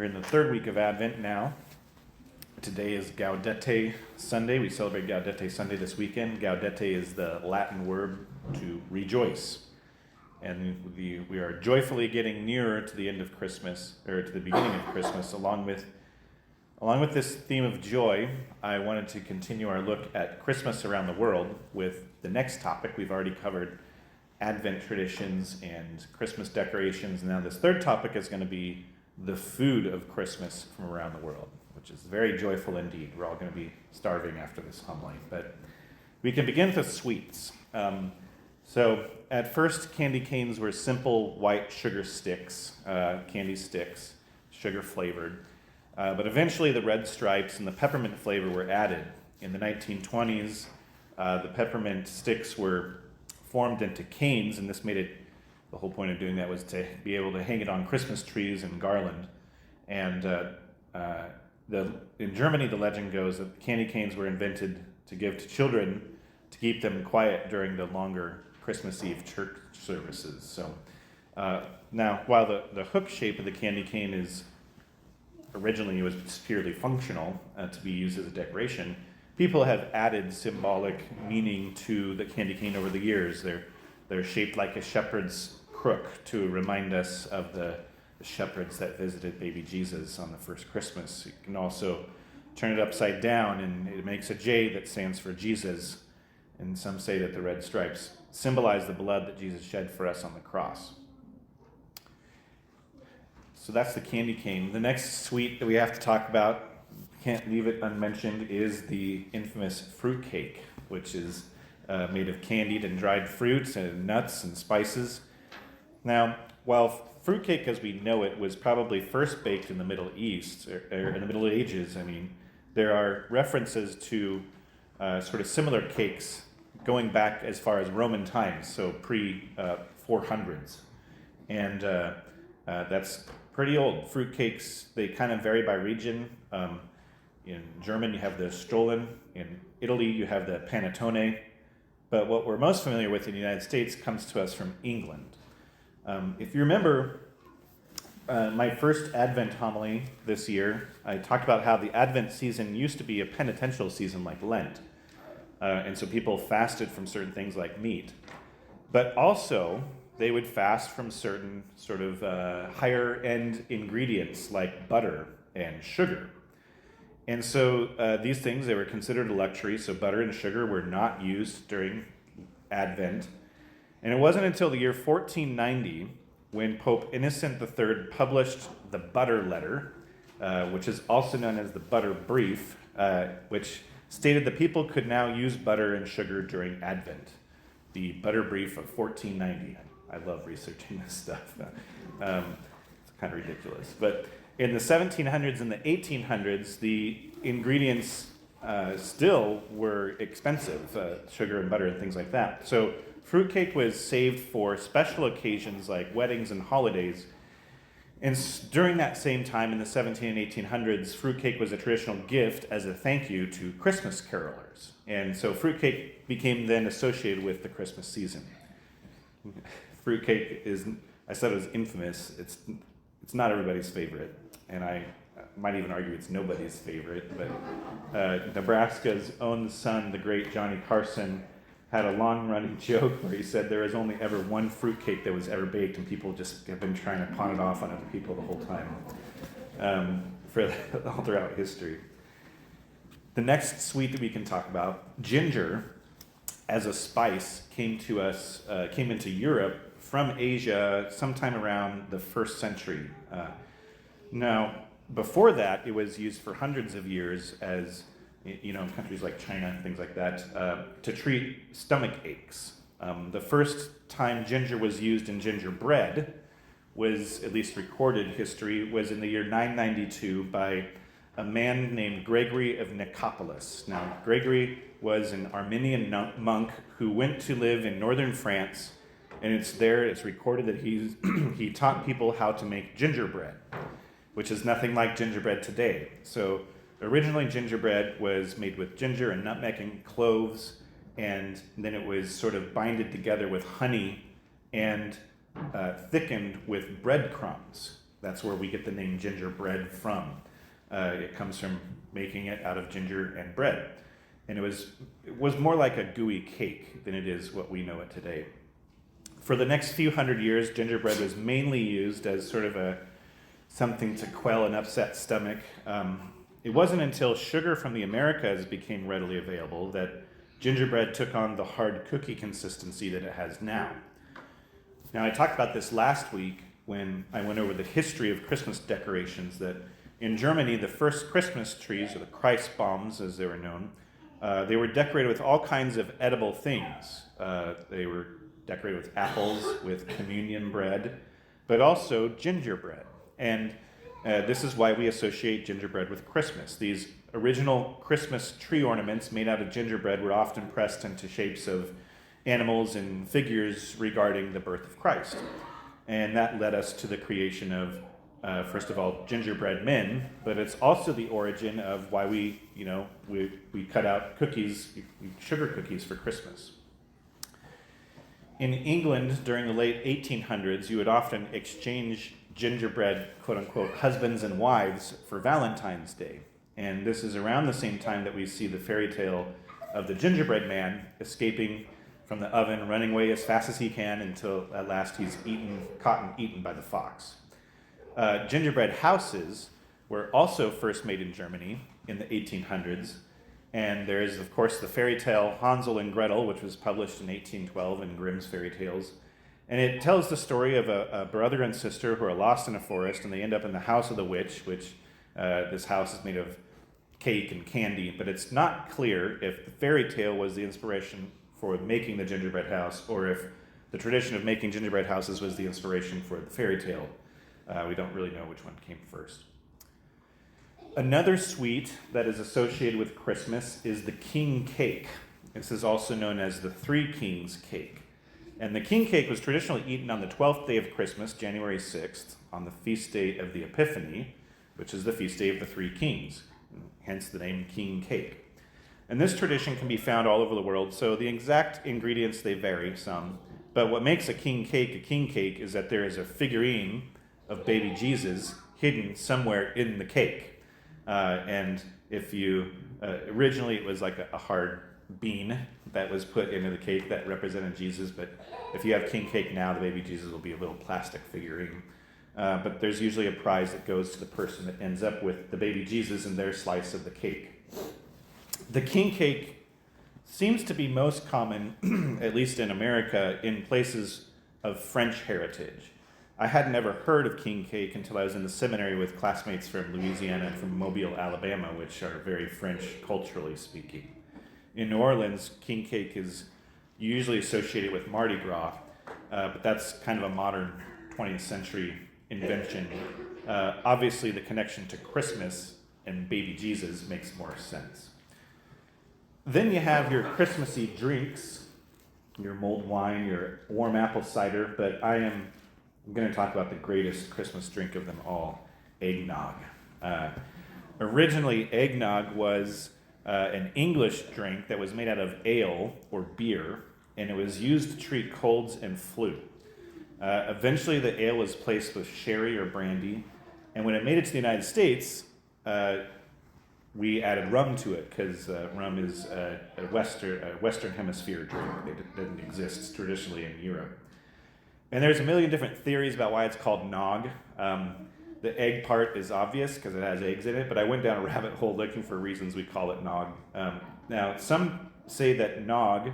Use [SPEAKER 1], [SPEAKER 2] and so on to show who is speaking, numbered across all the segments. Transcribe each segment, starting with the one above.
[SPEAKER 1] We're in the third week of Advent now. Today is Gautete Sunday. We celebrate Gaudete Sunday this weekend. Gaudete is the Latin word to rejoice. And we are joyfully getting nearer to the end of Christmas, or to the beginning of Christmas. Along with this theme of joy, I wanted to continue our look at Christmas around the world with the next topic. We've already covered Advent traditions and Christmas decorations. Now this third topic is going to be the food of Christmas from around the world, which is very joyful indeed. We're all going to be starving after this homily. But we can begin with sweets. So at first, candy canes were simple white sugar sticks, candy sticks, sugar flavored. But eventually the red stripes and the peppermint flavor were added. In the 1920s, the peppermint sticks were formed into canes, and this made it, the whole point of doing that was to be able to hang it on Christmas trees and garland. And in Germany, the legend goes that candy canes were invented to give to children to keep them quiet during the longer Christmas Eve church services. So now, while the hook shape of the candy cane is originally was purely functional to be used as a decoration, people have added symbolic meaning to the candy cane over the years. They're shaped like a shepherd's crook to remind us of the shepherds that visited baby Jesus on the first Christmas. You can also turn it upside down, and it makes a J that stands for Jesus. And some say that the red stripes symbolize the blood that Jesus shed for us on the cross. So that's the candy cane. The next sweet that we have to talk about, can't leave it unmentioned, is the infamous fruitcake, which is made of candied and dried fruits and nuts and spices. Now, while fruitcake as we know it was probably first baked in the Middle East, or in the Middle Ages, there are references to sort of similar cakes going back as far as Roman times, so pre-400s. And that's pretty old. Fruitcakes, they kind of vary by region. In German, you have the Stollen. In Italy, you have the panettone. But what we're most familiar with in the United States comes to us from England. If you remember my first Advent homily this year, I talked about how the Advent season used to be a penitential season like Lent. And so people fasted from certain things like meat. But also, they would fast from certain sort of higher-end ingredients like butter and sugar. And so these things, they were considered a luxury, so butter and sugar were not used during Advent. And it wasn't until the year 1490 when Pope Innocent III published the Butter Letter, which is also known as the Butter Brief, which stated that people could now use butter and sugar during Advent. The Butter Brief of 1490. I love researching this stuff. It's kind of ridiculous. But in the 1700s and the 1800s, the ingredients still were expensive, sugar and butter and things like that. So fruitcake was saved for special occasions like weddings and holidays. And during that same time in the 17 and 1800s, fruitcake was a traditional gift as a thank you to Christmas carolers. And so fruitcake became then associated with the Christmas season. Fruitcake is, I said it was infamous. It's not everybody's favorite. And I might even argue it's nobody's favorite. But Nebraska's own son, the great Johnny Carson, had a long-running joke where he said there is only ever one fruitcake that was ever baked, and people just have been trying to pawn it off on other people the whole time, all throughout history. The next sweet that we can talk about, ginger, as a spice, came into Europe from Asia sometime around the 1st century. Now, before that, it was used for hundreds of years as in countries like China, things like that, to treat stomach aches. The first time ginger was used in gingerbread was, at least recorded history, was in the year 992 by a man named Gregory of Nicopolis. Now, Gregory was an Armenian monk who went to live in northern France, and it's recorded that he taught people how to make gingerbread, which is nothing like gingerbread today. So originally, gingerbread was made with ginger and nutmeg and cloves, and then it was sort of binded together with honey and thickened with breadcrumbs. That's where we get the name gingerbread from. It comes from making it out of ginger and bread. And it was more like a gooey cake than it is what we know it today. For the next few hundred years, gingerbread was mainly used as sort of something to quell an upset stomach. It wasn't until sugar from the Americas became readily available that gingerbread took on the hard cookie consistency that it has now. Now, I talked about this last week when I went over the history of Christmas decorations, that in Germany, the first Christmas trees, or the Christbaums as they were known, they were decorated with all kinds of edible things. They were decorated with apples, with communion bread, but also gingerbread. And this is why we associate gingerbread with Christmas. These original Christmas tree ornaments made out of gingerbread were often pressed into shapes of animals and figures regarding the birth of Christ. And that led us to the creation of, first of all, gingerbread men, but it's also the origin of why we cut out cookies, sugar cookies for Christmas. In England, during the late 1800s, you would often exchange gingerbread, quote-unquote, husbands and wives for Valentine's Day. And this is around the same time that we see the fairy tale of the gingerbread man escaping from the oven, running away as fast as he can until at last he's caught and eaten by the fox. Gingerbread houses were also first made in Germany in the 1800s. And there is, of course, the fairy tale Hansel and Gretel, which was published in 1812 in Grimm's Fairy Tales. And it tells the story of a brother and sister who are lost in a forest, and they end up in the house of the witch, which this house is made of cake and candy. But it's not clear if the fairy tale was the inspiration for making the gingerbread house, or if the tradition of making gingerbread houses was the inspiration for the fairy tale. We don't really know which one came first. Another sweet that is associated with Christmas is the king cake. This is also known as the Three Kings cake. And the king cake was traditionally eaten on the 12th day of Christmas, January 6th, on the feast day of the Epiphany, which is the feast day of the Three Kings, hence the name king cake. And this tradition can be found all over the world, so the exact ingredients, they vary some. But what makes a king cake is that there is a figurine of baby Jesus hidden somewhere in the cake. And if you, originally it was like a hard bean that was put into the cake that represented Jesus, but if you have king cake now, the baby Jesus will be a little plastic figurine. But there's usually a prize that goes to the person that ends up with the baby Jesus and their slice of the cake. The king cake seems to be most common, at least in America, in places of French heritage. I had never heard of king cake until I was in the seminary with classmates from Louisiana and from Mobile, Alabama, which are very French culturally speaking. In New Orleans, king cake is usually associated with Mardi Gras, but that's kind of a modern 20th century invention. Obviously, the connection to Christmas and baby Jesus makes more sense. Then you have your Christmassy drinks, your mulled wine, your warm apple cider, but I'm going to talk about the greatest Christmas drink of them all, eggnog. Originally, eggnog was an English drink that was made out of ale or beer, and it was used to treat colds and flu. Eventually, the ale was placed with sherry or brandy, and when it made it to the United States, we added rum to it because rum is a Western Hemisphere drink. It didn't exist traditionally in Europe. And there's a million different theories about why it's called nog. The egg part is obvious because it has eggs in it, but I went down a rabbit hole looking for reasons we call it nog. Now, some say that nog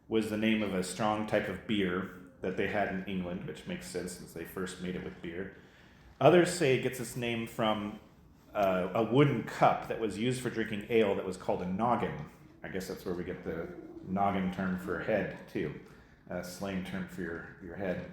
[SPEAKER 1] was the name of a strong type of beer that they had in England, which makes sense since they first made it with beer. Others say it gets its name from a wooden cup that was used for drinking ale that was called a noggin. I guess that's where we get the noggin term for head, too. A slang term for your head.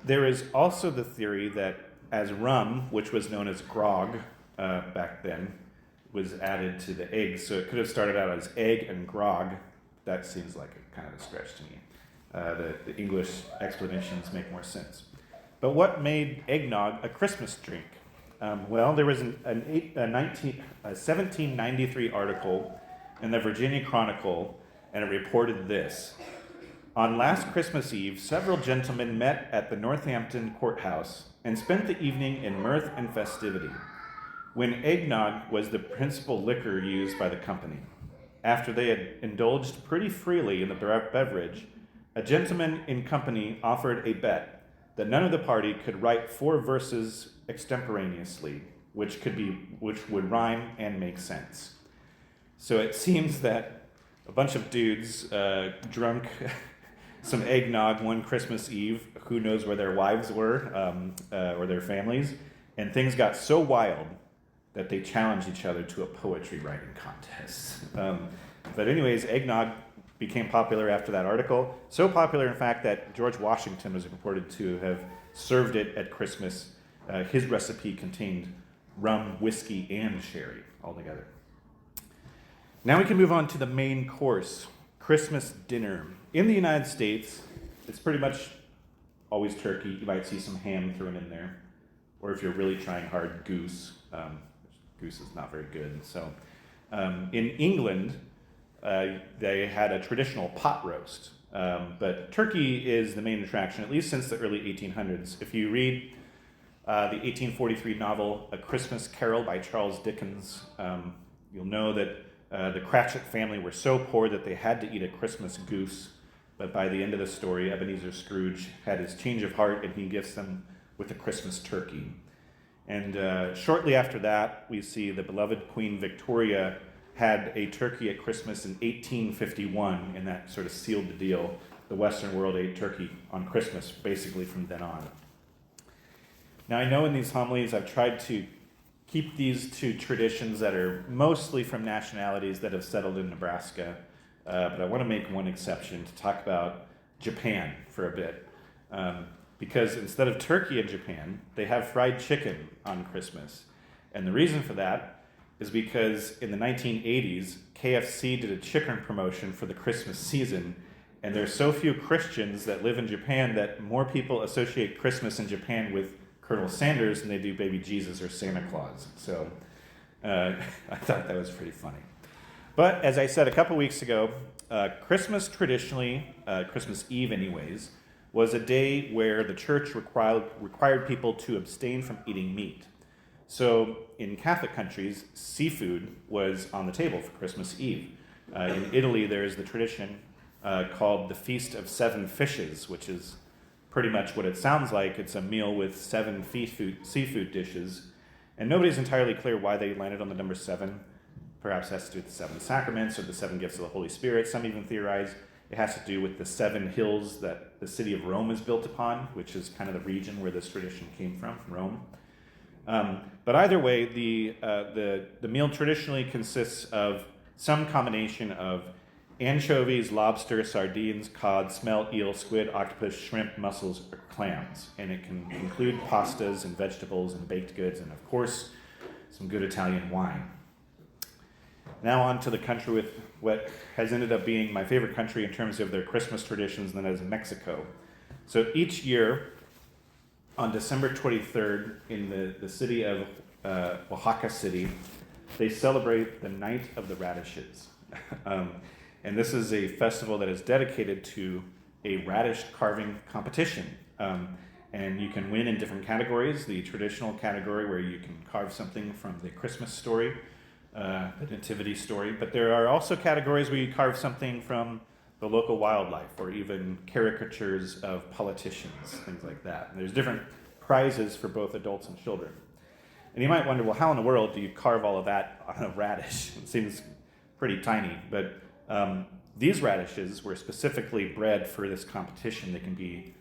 [SPEAKER 1] There is also the theory that as rum, which was known as grog back then, was added to the eggs, so it could have started out as egg and grog. That seems like a kind of a stretch to me. The English explanations make more sense. But what made eggnog a Christmas drink? Well, there was a 1793 article in the Virginia Chronicle, and it reported this. On last Christmas Eve, several gentlemen met at the Northampton courthouse and spent the evening in mirth and festivity, when eggnog was the principal liquor used by the company. After they had indulged pretty freely in the beverage, a gentleman in company offered a bet that none of the party could write 4 verses extemporaneously, which would rhyme and make sense. So it seems that a bunch of dudes drunk some eggnog one Christmas Eve, who knows where their wives were, or their families, and things got so wild that they challenged each other to a poetry writing contest. But anyways, eggnog became popular after that article. So popular, in fact, that George Washington was reported to have served it at Christmas. His recipe contained rum, whiskey, and sherry all together. Now we can move on to the main course, Christmas dinner. In the United States, it's pretty much always turkey. You might see some ham thrown in there. Or if you're really trying hard, goose. Goose is not very good. So in England, they had a traditional pot roast. But turkey is the main attraction, at least since the early 1800s. If you read the 1843 novel A Christmas Carol by Charles Dickens, you'll know that the Cratchit family were so poor that they had to eat a Christmas goose. But by the end of the story, Ebenezer Scrooge had his change of heart and he gifts them with a Christmas turkey. And shortly after that, we see the beloved Queen Victoria had a turkey at Christmas in 1851, and that sort of sealed the deal. The Western world ate turkey on Christmas, basically from then on. Now, I know in these homilies I've tried to keep these to traditions that are mostly from nationalities that have settled in Nebraska, but I want to make one exception to talk about Japan for a bit. Because instead of turkey in Japan, they have fried chicken on Christmas. And the reason for that is because in the 1980s, KFC did a chicken promotion for the Christmas season, and there's so few Christians that live in Japan that more people associate Christmas in Japan with Colonel Sanders than they do baby Jesus or Santa Claus. So I thought that was pretty funny. But as I said a couple weeks ago, Christmas traditionally, Christmas Eve anyways, was a day where the church required people to abstain from eating meat. So in Catholic countries, seafood was on the table for Christmas Eve. In Italy, there is the tradition called the Feast of Seven Fishes, which is pretty much what it sounds like. It's a meal with 7 seafood dishes. And nobody's entirely clear why they landed on the number 7. Perhaps it has to do with the 7 sacraments or the 7 gifts of the Holy Spirit. Some even theorize it has to do with the 7 hills that the city of Rome is built upon, which is kind of the region where this tradition came from Rome. But either way, the meal traditionally consists of some combination of anchovies, lobster, sardines, cod, smelt, eel, squid, octopus, shrimp, mussels, or clams. And it can include pastas and vegetables and baked goods and, of course, some good Italian wine. Now on to the country with what has ended up being my favorite country in terms of their Christmas traditions, and that is Mexico. So each year, on December 23rd, in the city of Oaxaca City, they celebrate the Night of the Radishes. And this is a festival that is dedicated to a radish carving competition. And you can win in different categories. The traditional category where you can carve something from the Christmas story, the nativity story, but there are also categories where you carve something from the local wildlife or even caricatures of politicians, things like that. And there's different prizes for both adults and children. And you might wonder, well, how in the world do you carve all of that on a radish? It seems pretty tiny, but these radishes were specifically bred for this competition. They can be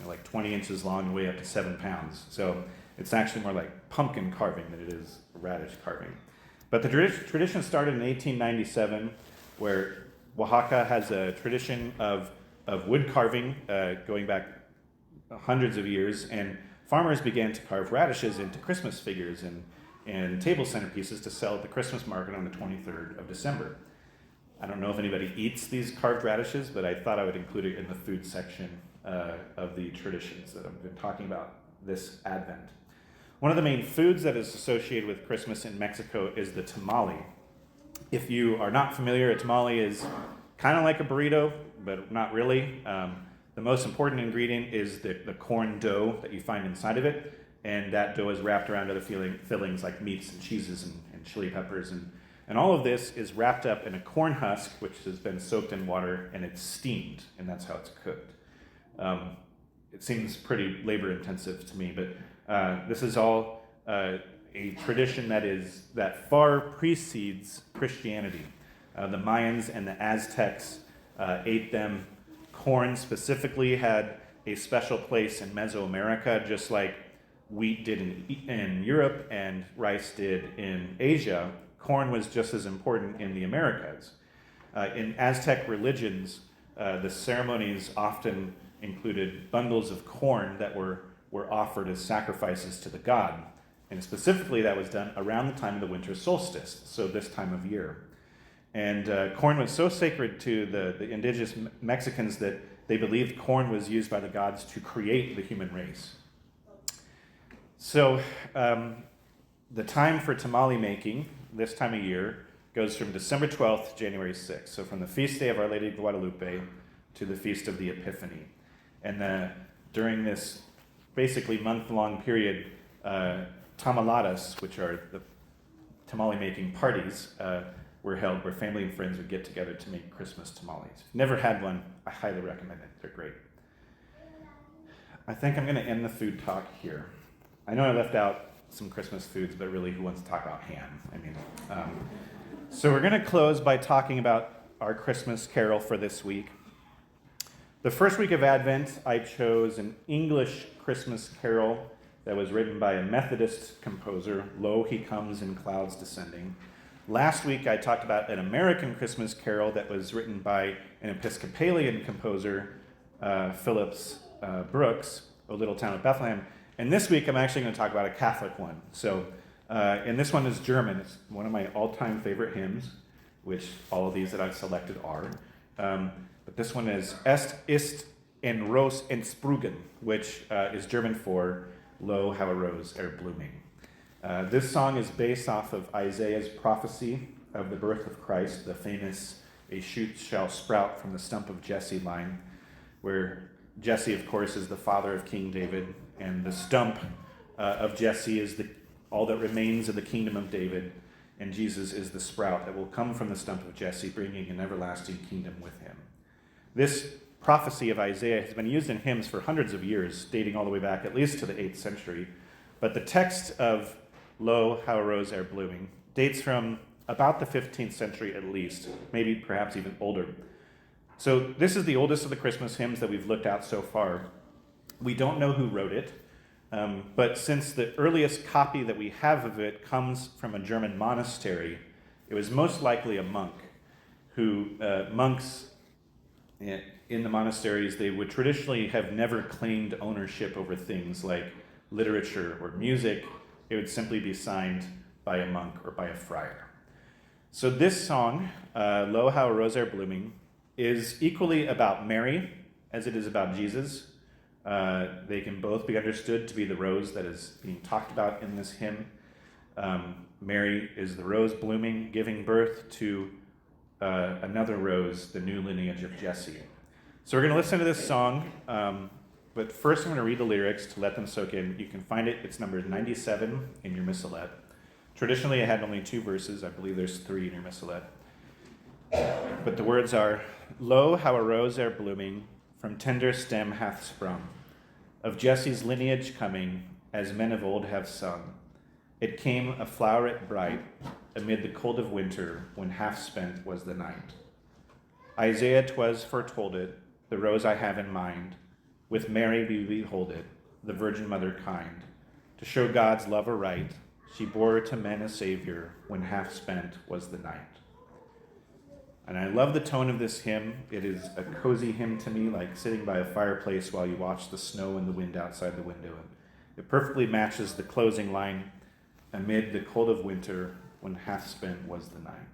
[SPEAKER 1] like 20 inches long and weigh up to 7 pounds. So it's actually more like pumpkin carving than it is radish carving. But the tradition started in 1897, where Oaxaca has a tradition of wood carving going back hundreds of years, and farmers began to carve radishes into Christmas figures and table centerpieces to sell at the Christmas market on the 23rd of December. I don't know if anybody eats these carved radishes, but I thought I would include it in the food section of the traditions that I've been talking about this Advent. One of the main foods that is associated with Christmas in Mexico is the tamale. If you are not familiar, a tamale is kind of like a burrito, but not really. The most important ingredient is the corn dough that you find inside of it, and that dough is wrapped around other fillings like meats and cheeses and chili peppers, and all of this is wrapped up in a corn husk, which has been soaked in water, and it's steamed, and that's how it's cooked. It seems pretty labor-intensive to me, but this is all a tradition that far precedes Christianity. The Mayans and the Aztecs ate them. Corn specifically had a special place in Mesoamerica, just like wheat did in Europe and rice did in Asia. Corn was just as important in the Americas. In Aztec religions, the ceremonies often included bundles of corn that were offered as sacrifices to the god. And specifically, that was done around the time of the winter solstice, so this time of year. And corn was so sacred to the indigenous Mexicans that they believed corn was used by the gods to create the human race. So the time for tamale making this time of year goes from December 12th to January 6th. So from the feast day of Our Lady of Guadalupe to the Feast of the Epiphany. And during this basically month-long period, tamaladas, which are the tamale-making parties, were held where family and friends would get together to make Christmas tamales. If you've never had one, I highly recommend it. They're great. I think I'm going to end the food talk here. I know I left out some Christmas foods, but really, who wants to talk about ham? So we're going to close by talking about our Christmas carol for this week. The first week of Advent, I chose an English Christmas carol that was written by a Methodist composer, Lo, He Comes in Clouds Descending. Last week, I talked about an American Christmas carol that was written by an Episcopalian composer, Phillips Brooks, O Little Town of Bethlehem. And this week, I'm actually going to talk about a Catholic one. So, and this one is German. It's one of my all-time favorite hymns, which all of these that I've selected are. But this one is Est ist en Ros entsprungen, which is German for Lo, how a rose blooming. This song is based off of Isaiah's prophecy of the birth of Christ, the famous "A shoot shall sprout from the stump of Jesse" line, where Jesse, of course, is the father of King David, and the stump of Jesse is all that remains of the kingdom of David, and Jesus is the sprout that will come from the stump of Jesse, bringing an everlasting kingdom with him. This prophecy of Isaiah has been used in hymns for hundreds of years, dating all the way back at least to the 8th century, but the text of Lo, how a rose blooming dates from about the 15th century at least, maybe perhaps even older. So this is the oldest of the Christmas hymns that we've looked at so far. We don't know who wrote it, but since the earliest copy that we have of it comes from a German monastery, it was most likely a monk who, monks in the monasteries, they would traditionally have never claimed ownership over things like literature or music. It would simply be signed by a monk or by a friar. So this song, Lo, how a rose blooming, is equally about Mary as it is about Jesus. They can both be understood to be the rose that is being talked about in this hymn. Mary is the rose blooming, giving birth to another rose, the new lineage of Jesse. So we're going to listen to this song, but first I'm going to read the lyrics to let them soak in. You can find it. It's number 97 in your missalette. Traditionally, I had only 2 verses. I believe there's 3 in your missalette. But the words are, Lo, how a rose blooming, from tender stem hath sprung, of Jesse's lineage coming, as men of old have sung. It came a floweret bright, amid the cold of winter, when half spent was the night. Isaiah 'twas foretold it, the rose I have in mind. With Mary we behold it, the Virgin Mother kind. To show God's love aright, she bore to men a Savior, when half spent was the night. And I love the tone of this hymn. It is a cozy hymn to me, like sitting by a fireplace while you watch the snow and the wind outside the window. It perfectly matches the closing line, amid the cold of winter, when half spent was the night.